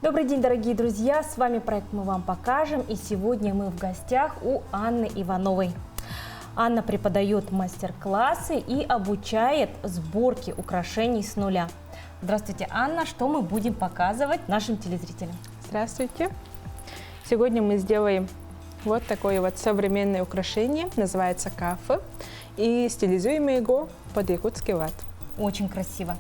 Добрый день, дорогие друзья! С вами проект «Мы вам покажем», и сегодня мы в гостях у Анны Ивановой. Анна преподает мастер-классы и обучает сборке украшений с нуля. Здравствуйте, Анна! Что мы будем показывать нашим телезрителям? Здравствуйте! Сегодня мы сделаем вот такое вот современное украшение, называется кафе, и стилизуем его под якутский лад. Очень красиво.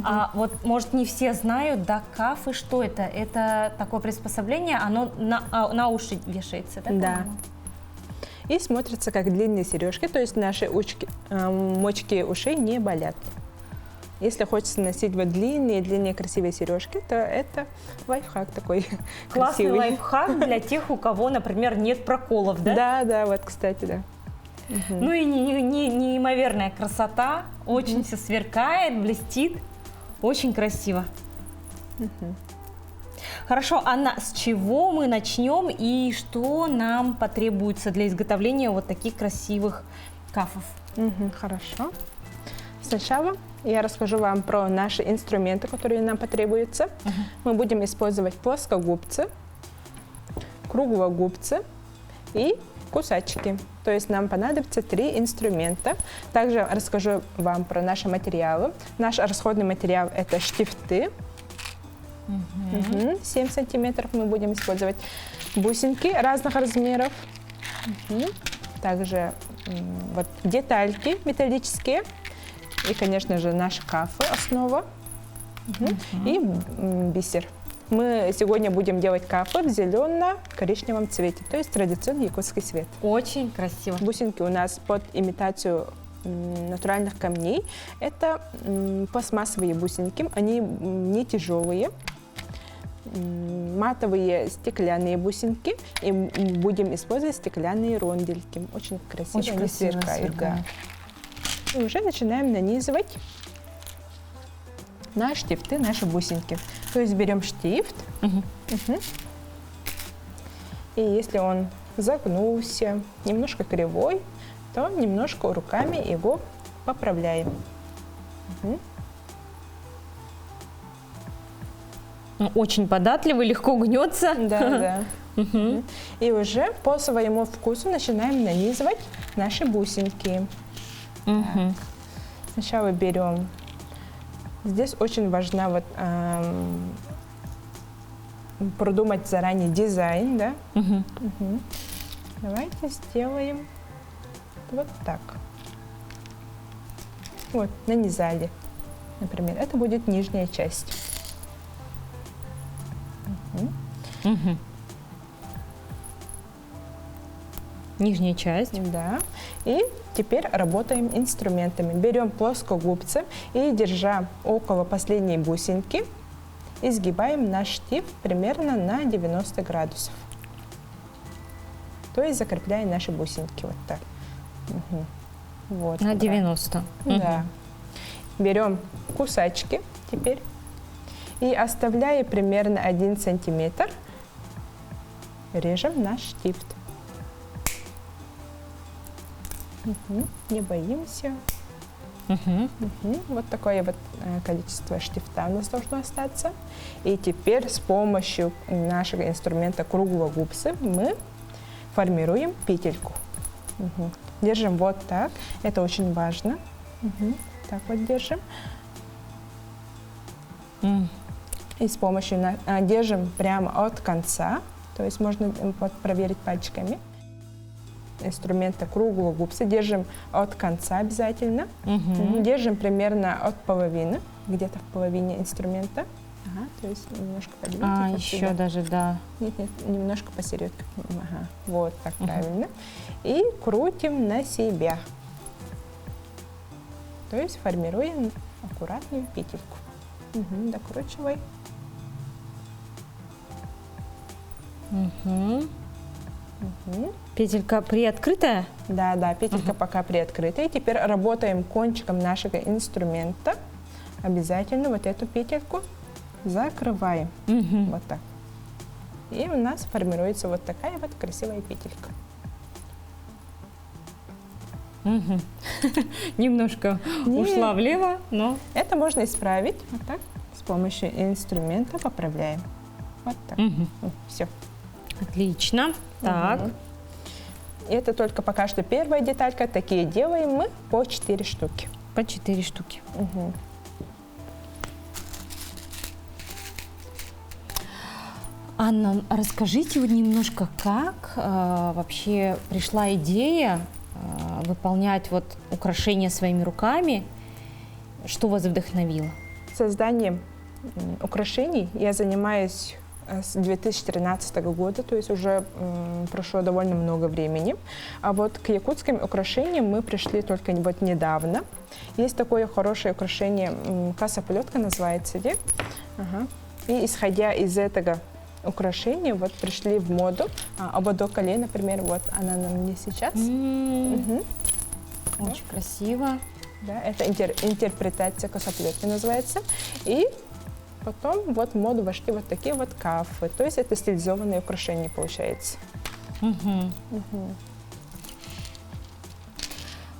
А вот, может, не все знают, да, кафе, что это? Это такое приспособление, оно на уши вешается, да? Да. И смотрится как длинные сережки, то есть наши мочки ушей не болят. Если хочется носить вот длинные красивые сережки, то это лайфхак такой Классный красивый. лайфхак для тех, у кого, например, нет проколов, да? Да, вот, кстати, да. Ну и неимоверная красота, очень все сверкает, блестит, очень красиво. Хорошо, Анна, с чего мы начнем и что нам потребуется для изготовления вот таких красивых кафов? Хорошо. Сначала я расскажу вам про наши инструменты, которые нам потребуются. Мы будем использовать плоскогубцы, круглогубцы и кусачки. То есть нам понадобится 3 инструмента. Также расскажу вам про наши материалы. Наш расходный материал – это штифты. 7 сантиметров мы будем использовать. Бусинки разных размеров. Также вот детальки металлические. И, конечно же, наш кафе основа. И бисер. Мы сегодня будем делать кафе в зелено-коричневом цвете, то есть традиционный якутский цвет. Очень красиво. Бусинки у нас под имитацию натуральных камней. Это пластмассовые бусинки, они не тяжелые. Матовые стеклянные бусинки, и будем использовать стеклянные рондельки. Очень красиво, Очень они красиво сверкают. Да. И уже начинаем нанизывать на штифты наши бусинки. То есть берем штифт, и если он загнулся, немножко кривой, то немножко руками его поправляем. Очень податливый, легко гнется. Да. И уже по своему вкусу начинаем нанизывать наши бусинки. Сначала берем. Здесь очень важно вот, продумать заранее дизайн, да? Давайте сделаем вот так. Вот, нанизали, например. Это будет нижняя часть. Нижняя часть. Да. И теперь работаем инструментами. Берем плоскогубцы и, держа около последней бусинки, изгибаем наш штифт примерно на 90 градусов. То есть закрепляем наши бусинки вот так. Вот, На 90. Да. Берем кусачки теперь и, оставляя примерно 1 сантиметр, режем наш штифт. Не боимся. Вот такое вот количество штифта у нас должно остаться. И теперь с помощью нашего инструмента круглогубцы мы формируем петельку. Держим вот так. Это очень важно. Так вот держим. И с помощью держим прямо от конца. То есть можно вот проверить пальчиками. Инструмента круглогубцы держим от конца обязательно. Держим примерно от половины, где-то в половине инструмента. То есть немножко подвиньте. Еще даже, да. Нет, немножко посередке. Вот так правильно. И крутим на себя. То есть формируем аккуратную петельку. Докручивай. Петелька приоткрытая? Да, петелька пока приоткрыта. И теперь работаем кончиком нашего инструмента. Обязательно вот эту петельку закрываем. Вот так. И у нас формируется вот такая вот красивая петелька. Немножко ушла влево, но... Это можно исправить вот так. С помощью инструмента поправляем. Вот так. Все. Отлично. Так. Это только пока что первая деталька. Такие делаем мы по 4 штуки. По 4 штуки. Анна, расскажите вот немножко, как вообще пришла идея выполнять вот украшения своими руками? Что вас вдохновило? Созданием украшений я занимаюсь с 2013 года, то есть уже прошло довольно много времени. А вот к якутским украшениям мы пришли только вот недавно. Есть такое хорошее украшение, каса-плетка называется, да? Ага. И исходя из этого украшения, вот пришли в моду. Ободок Кале, например, вот она на мне сейчас. Очень красиво. Да, это интерпретация косоплетки называется. И потом вот в моду вошли вот такие вот кафы. То есть это стилизованные украшения получается.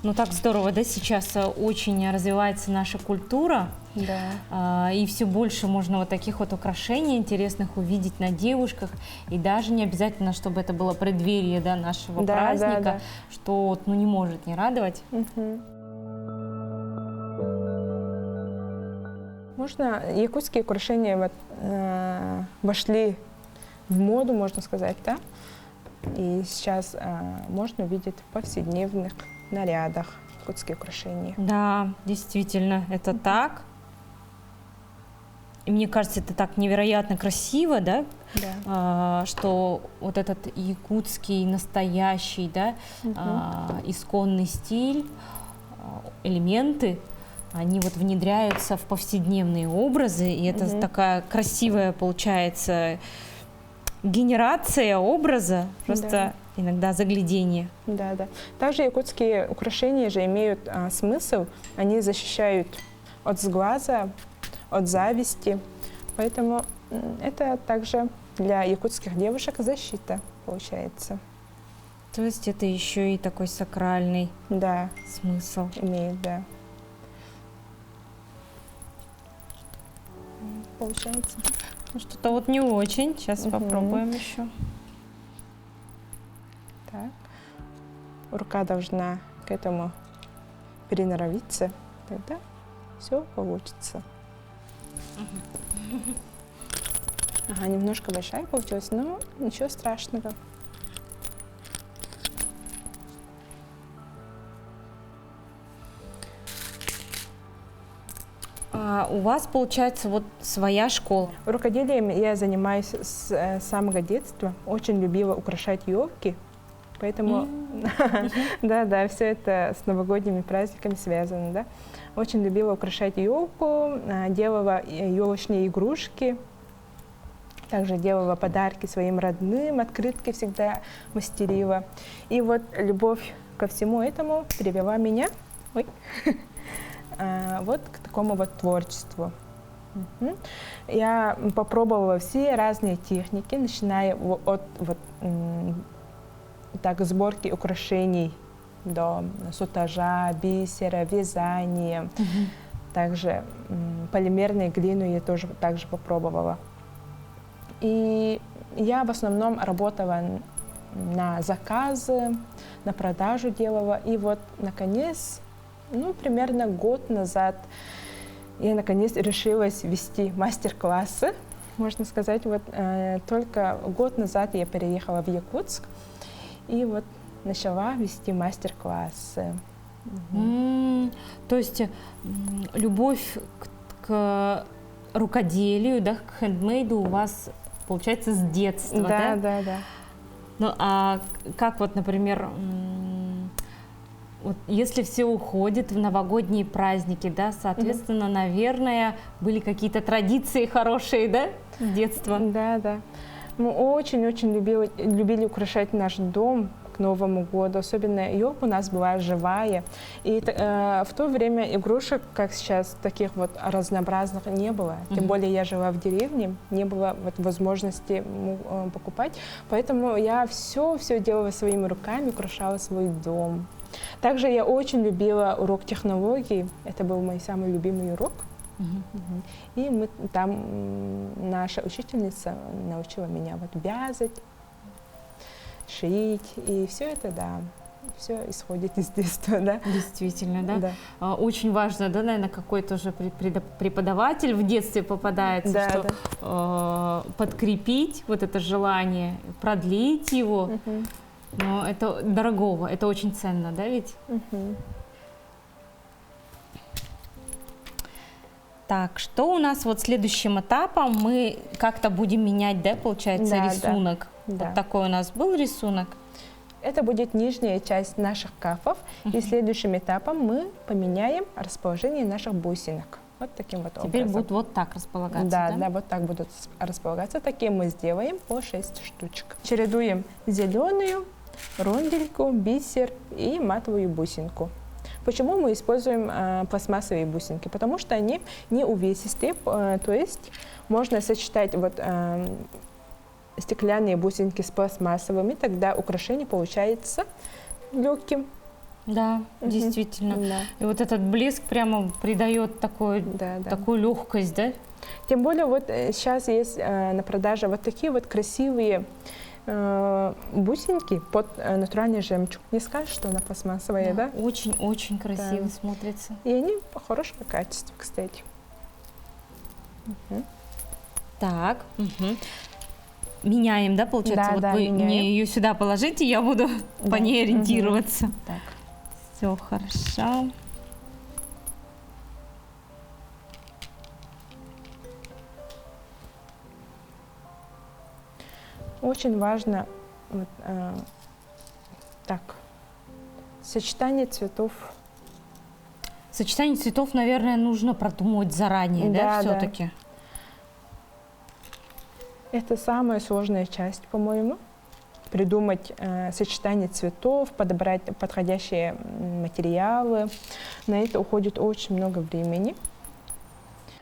Ну так здорово, да, сейчас очень развивается наша культура. Да. И все больше можно вот таких вот украшений интересных увидеть на девушках. И даже не обязательно, чтобы это было преддверие, да, нашего праздника, что вот, ну, не может не радовать. Можно, якутские украшения вот, вошли в моду, можно сказать, да? И сейчас можно увидеть в повседневных нарядах якутские украшения. Да, действительно, это так. И мне кажется, это так невероятно красиво, да? Да. Что вот этот якутский настоящий, да, исконный стиль, элементы, они вот внедряются в повседневные образы, и это такая красивая получается генерация образа, просто иногда заглядение. Да, да. Также якутские украшения же имеют смысл, они защищают от сглаза, от зависти, поэтому это также для якутских девушек защита получается. То есть это еще и такой сакральный смысл. Имеет, да. Получается. Ну, что-то вот не очень. Сейчас попробуем еще. Так. Рука должна к этому приноровиться, тогда все получится. Ага, немножко большая получилась, но ничего страшного. У вас, получается, вот своя школа. Рукоделием я занимаюсь с самого детства. Очень любила украшать елки, поэтому да, все это с новогодними праздниками связано, да. Очень любила украшать елку, делала елочные игрушки, также делала подарки своим родным, открытки всегда мастерила. И вот любовь ко всему этому привела меня вот к такому вот творчеству. Я попробовала все разные техники, начиная от сборки украшений до сутажа, бисера, вязания. Также полимерную глину я тоже также попробовала. И я в основном работала на заказы, на продажу делала. И вот, наконец, примерно год назад я наконец решилась вести мастер-классы. Можно сказать, вот только год назад я переехала в Якутск и вот начала вести мастер-классы. То есть любовь к рукоделию, да, к хендмейду у вас получается с детства, да? Да. Ну а как вот, например, вот если все уходит в новогодние праздники, да, соответственно, наверное, были какие-то традиции хорошие, да, с детства? Да. Мы очень-очень любили украшать наш дом к Новому году. Особенно елка у нас была живая. И в то время игрушек, как сейчас, таких вот разнообразных не было. Тем более я жила в деревне, не было вот возможности покупать. Поэтому я все делала своими руками, украшала свой дом. Также я очень любила урок технологий. Это был мой самый любимый урок. Мгм. И мы там, наша учительница научила меня вот вязать, шить, и все это, да, все исходит из детства, да. Действительно, да? Да. Очень важно, да, наверное, какой-то уже преподаватель в детстве попадается, Да, что подкрепить вот это желание, продлить его. Мгм. Но это дорогого, это очень ценно, да, ведь? Мгм. Так, что у нас вот следующим этапом? Мы как-то будем менять, да, получается, Да, да. рисунок. Да. Вот такой у нас был рисунок. Это будет нижняя часть наших кафов, и следующим этапом мы поменяем расположение наших бусинок. Вот таким вот Теперь образом. будут вот так располагаться, Да, да? да, вот так будут располагаться. Такие мы сделаем по 6 штучек. Чередуем зеленую, рондельку, бисер и матовую бусинку. Почему мы используем пластмассовые бусинки? Потому что они не увесистые, то есть можно сочетать вот, стеклянные бусинки с пластмассовыми, тогда украшение получается легким. Да, Мгм. действительно. Да. И вот этот блеск прямо придает Да, да. такую легкость, да? Тем более вот сейчас есть на продаже вот такие вот красивые бусинки под натуральный жемчуг. Не скажешь, что она пластмассовая, да? Очень-очень красиво Да. смотрится. И они хорошего качества, кстати. Мгм. Так. Мгм. Меняем, да, получается? Да, Вот да, вы меняем. мне ее сюда положите, я буду по Да. ней ориентироваться. Так. Все хорошо. Очень важно вот, так, сочетание цветов. Сочетание цветов, наверное, нужно продумывать заранее, да, Да, да. все-таки? Это самая сложная часть, по-моему. Придумать сочетание цветов, подобрать подходящие материалы. На это уходит очень много времени.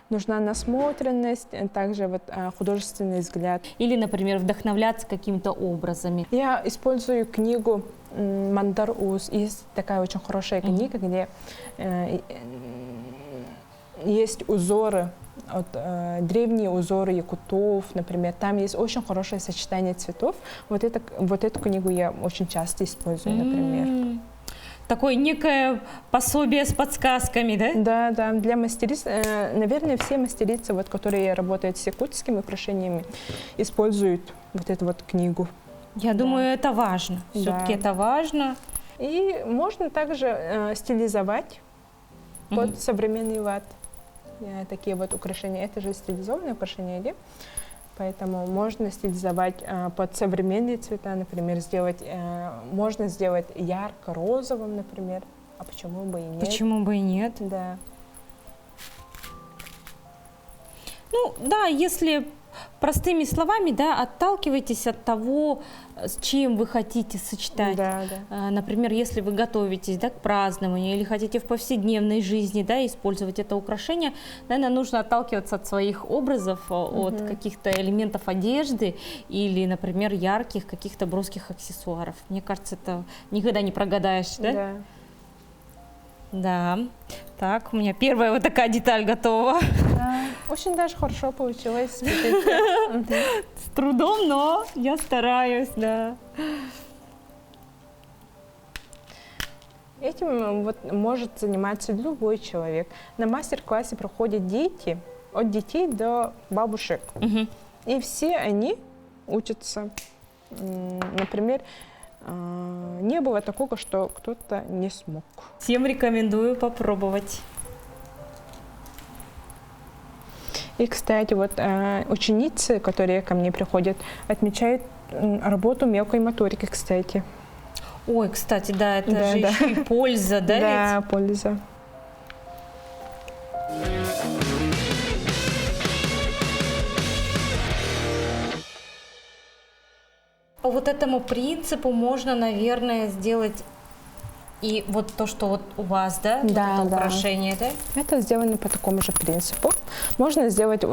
Нужна насмотренность, также вот, художественный взгляд. Или, например, вдохновляться какими-то образами. Я использую книгу «Мандар Уз». Есть такая очень хорошая книга, где есть узоры, вот, древние узоры якутов, например. Там есть очень хорошее сочетание цветов. Вот эту книгу я очень часто использую, например. Такое некое пособие с подсказками, да? Да, да, для мастериц, наверное, все мастерицы, вот, которые работают с якутскими украшениями, используют вот эту вот книгу. Я думаю, это важно. Все-таки Да. это важно. И можно также стилизовать под современный лад. Такие вот украшения. Это же стилизованные украшения, да? Поэтому можно стилизовать под современные цвета, например, можно сделать ярко-розовым, например. А почему бы и нет? Почему бы и нет? Да. Ну, да, если простыми словами, да, отталкивайтесь от того, с чем вы хотите сочетать. Да, да. Например, если вы готовитесь, да, к празднованию или хотите в повседневной жизни, да, использовать это украшение, наверное, нужно отталкиваться от своих образов, от каких-то элементов одежды или, например, ярких каких-то броских аксессуаров. Мне кажется, это никогда не прогадаешь, да? Да. Да. Так, у меня первая вот такая деталь готова. Да. Очень даже хорошо получилось. Смотрите. С трудом, но я стараюсь, да. Этим вот может заниматься любой человек. На мастер-классе проходят дети, от детей до бабушек. И все они учатся. Например, не было такого, что кто-то не смог. Всем рекомендую попробовать. И, кстати, вот ученицы, которые ко мне приходят, отмечают работу мелкой моторики, кстати. Ой, кстати, да, это Да, же да. еще и польза, да, Да, ведь? польза. По вот этому принципу можно, наверное, сделать и вот то, что вот у вас, да, вот Да, это да. украшение, да? Это сделано по такому же принципу. Можно сделать,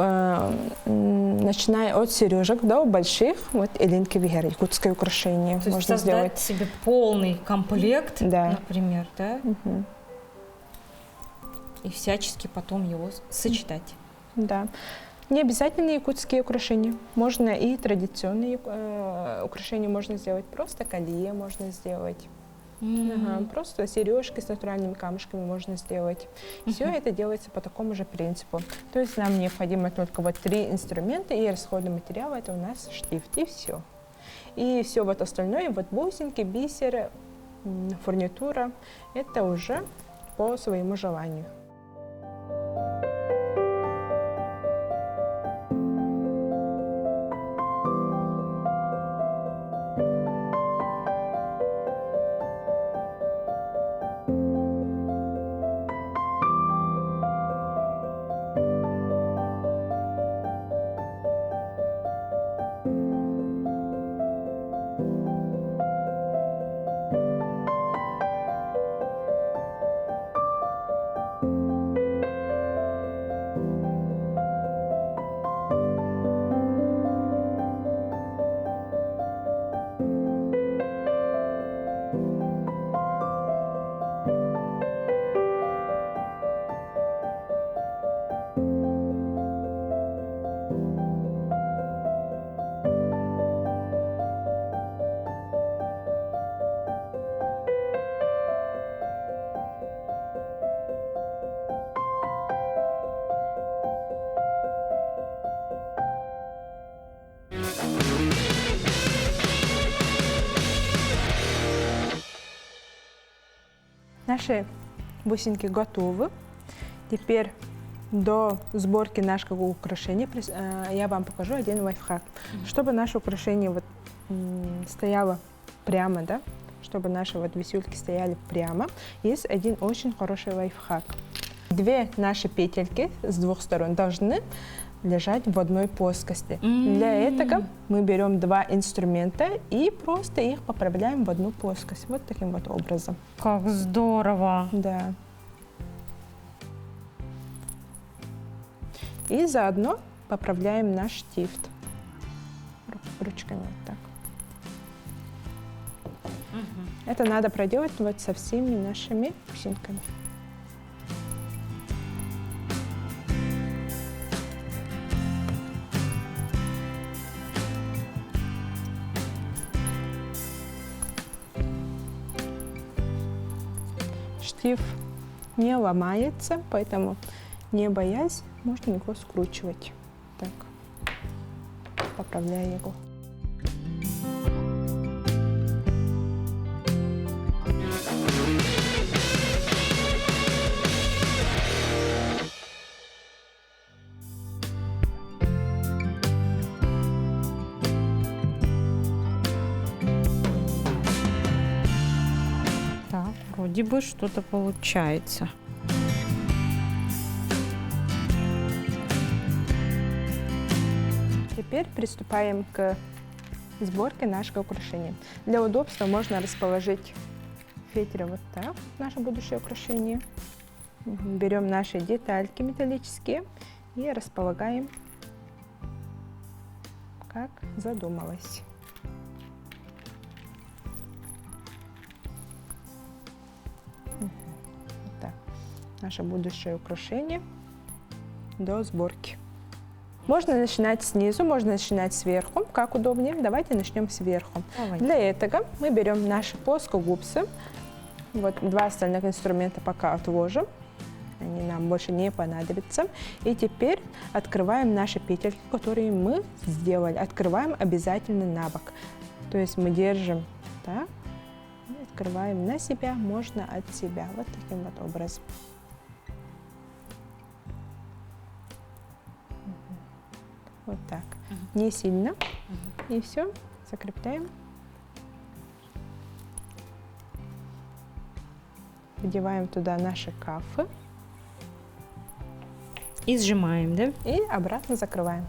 начиная от сережек до больших, вот Элинки Вигер, якутское украшение. То есть можно создать сделать. себе полный комплект, Да. например, да? Мгм. и всячески потом его сочетать. Да. Не обязательно якутские украшения. Можно и традиционные украшения можно сделать. Просто колье можно сделать. Ага, просто сережки с натуральными камушками можно сделать. Все это делается по такому же принципу. То есть нам необходимо только вот 3 инструмента, и расходный материал это у нас штифт, и все. И все вот остальное, вот бусинки, бисер, фурнитура, это уже по своему желанию. Наши бусинки готовы. Теперь до сборки нашего украшения я вам покажу один лайфхак. Чтобы наше украшение вот, стояло прямо, да, чтобы наши вот висюльки стояли прямо, есть один очень хороший лайфхак. 2 наши петельки с 2 сторон должны лежать в одной плоскости. Для этого мы берем 2 инструмента и просто их поправляем в одну плоскость. Вот таким вот образом. Как здорово! Да. И заодно поправляем наш штифт. Ручками вот так. Это надо проделать вот со всеми нашими бусинками. Штифт не ломается, поэтому, не боясь, можно его скручивать. Так, поправляя его. Так, вроде бы что-то получается. Теперь приступаем к сборке нашего украшения. Для удобства можно расположить фетель вот так, наше будущее украшение. Берем наши детальки металлические и располагаем, как задумалось. Вот так. Наше будущее украшение до сборки. Можно начинать снизу, можно начинать сверху, как удобнее. Давайте начнем сверху. Давайте. Для этого мы берем наши плоскогубцы. Вот 2 остальных инструмента пока отложим. Они нам больше не понадобятся. И теперь открываем наши петельки, которые мы сделали. Открываем обязательно на бок. То есть мы держим так, и открываем на себя, можно от себя. Вот таким вот образом. Вот так. Не сильно. И все. Закрепляем. Вдеваем туда наши кафы. И сжимаем, да? И обратно закрываем.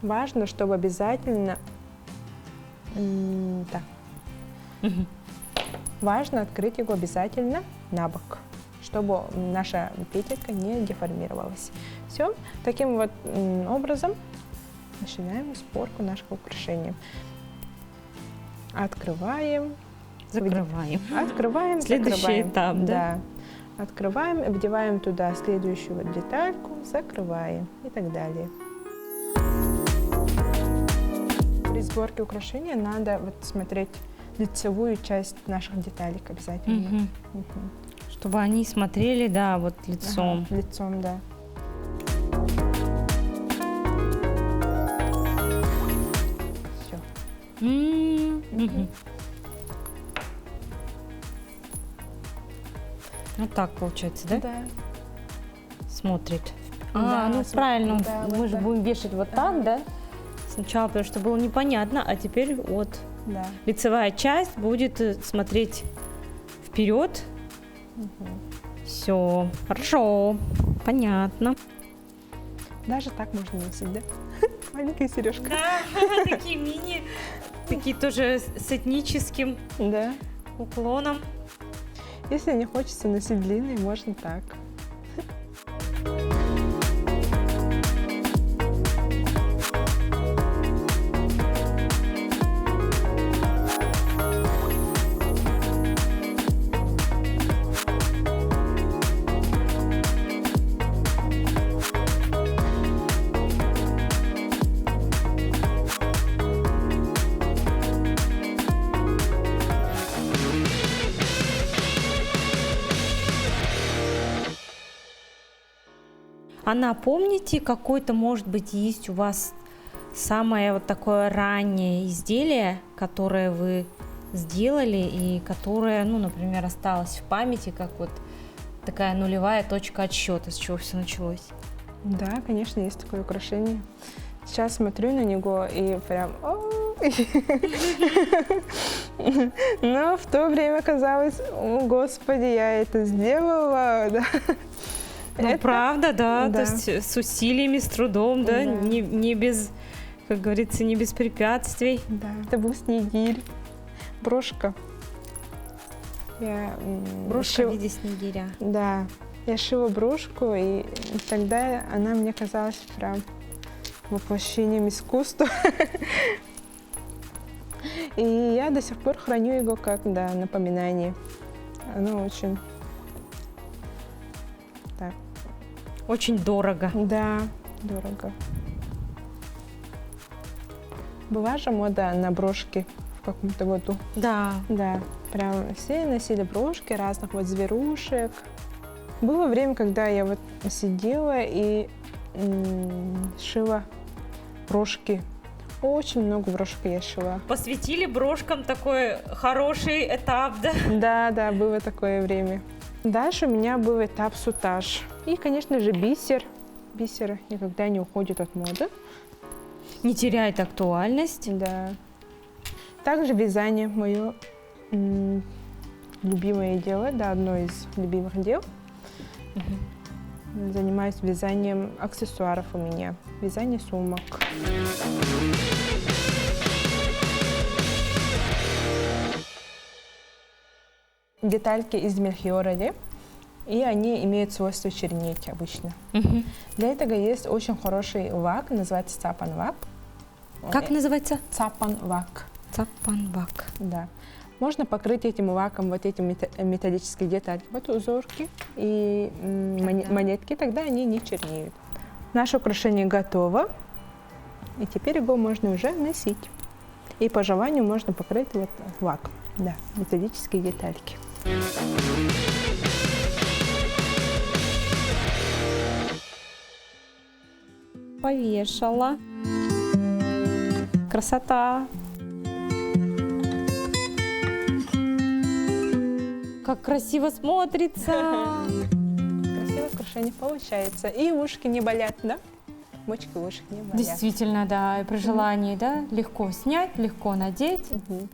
Важно, чтобы обязательно... так. Важно открыть его обязательно на бок, чтобы наша петелька не деформировалась. Все, таким вот образом начинаем сборку нашего украшения. Открываем Закрываем. Открываем, Следующий закрываем. этап, да? Да. Открываем, вдеваем туда следующую вот детальку, закрываем и так далее. При сборке украшения надо вот смотреть лицевую часть наших деталек обязательно. Мгм. Мгм. Чтобы они смотрели, да, вот лицом. Ага, лицом, да. Все. Мгм. Вот так получается, да? Да. Смотрит. Да, Ну правильно, да, мы вот же так. будем вешать вот так, да? Сначала, потому что было непонятно, а теперь вот Да. лицевая часть будет смотреть вперед. Мгм. Все, хорошо, понятно. Даже так можно носить, да? Маленькая сережка. Да, такие мини, такие тоже с этническим Да. уклоном. Если не хочется носить длинный, можно так. А напомните, какое-то, может быть, есть у вас самое вот такое раннее изделие, которое вы сделали и которое, ну, например, осталось в памяти, как вот такая нулевая точка отсчета, с чего все началось? Да, конечно, есть такое украшение. Сейчас смотрю на него и прям... «Ой». Но в то время казалось, о, Господи, я это сделала. Да. Ну, Это- правда, да, да. то есть с усилиями, с трудом, да, Да. не без, как говорится, не без препятствий. Да, это был снегирь, брошка. Брошка в шила- виде снегиря. Да, я шила брошку, и тогда она мне казалась прям воплощением искусства. И я до сих пор храню его как, да, напоминание. Оно очень, так, Очень дорого. да, дорого. Была же мода на брошки в каком-то году. Да. Да, прям все носили брошки разных вот зверушек. Было время, когда я вот сидела и шила брошки. Очень много брошек я шила. Посвятили брошкам такой хороший этап, да? Да, да, было такое время. Дальше у меня был этап сутаж. И, конечно же, бисер. Бисер никогда не уходит от моды. Не теряет актуальность. Да. Также вязание мое любимое дело, да, одно из любимых дел. Занимаюсь вязанием аксессуаров у меня, вязание сумок. Детальки из мельхиора, и они имеют свойство чернеть обычно. Мгм. Для этого есть очень хороший лак, называется цапан-лак. Как называется? Цапан-лак, Цапанбак. да. Можно покрыть этим лаком вот эти металлические детальки, вот узорки и монетки, тогда они не чернеют. Наше украшение готово, и теперь его можно уже носить. И по желанию можно покрыть вот лаком, да, металлические детальки. Повешала. Красота. Как красиво смотрится. Красивое украшение получается. И ушки не болят, да? Мочки ушек не болят. Действительно, да, и при желании, да, легко снять, легко надеть. Мгм.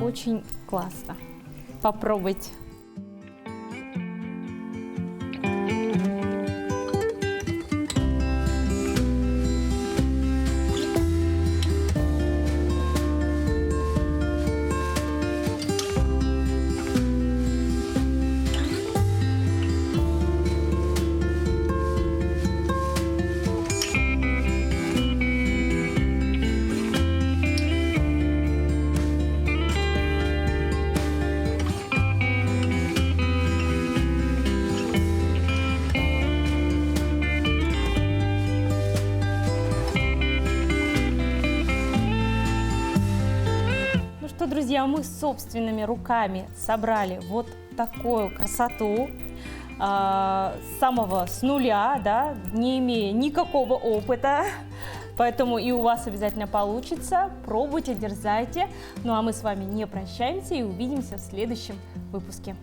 Очень классно. Попробуйте. что, друзья, мы собственными руками собрали вот такую красоту с нуля, да, не имея никакого опыта. Поэтому и у вас обязательно получится. Пробуйте, дерзайте. Ну а мы с вами не прощаемся и увидимся в следующем выпуске.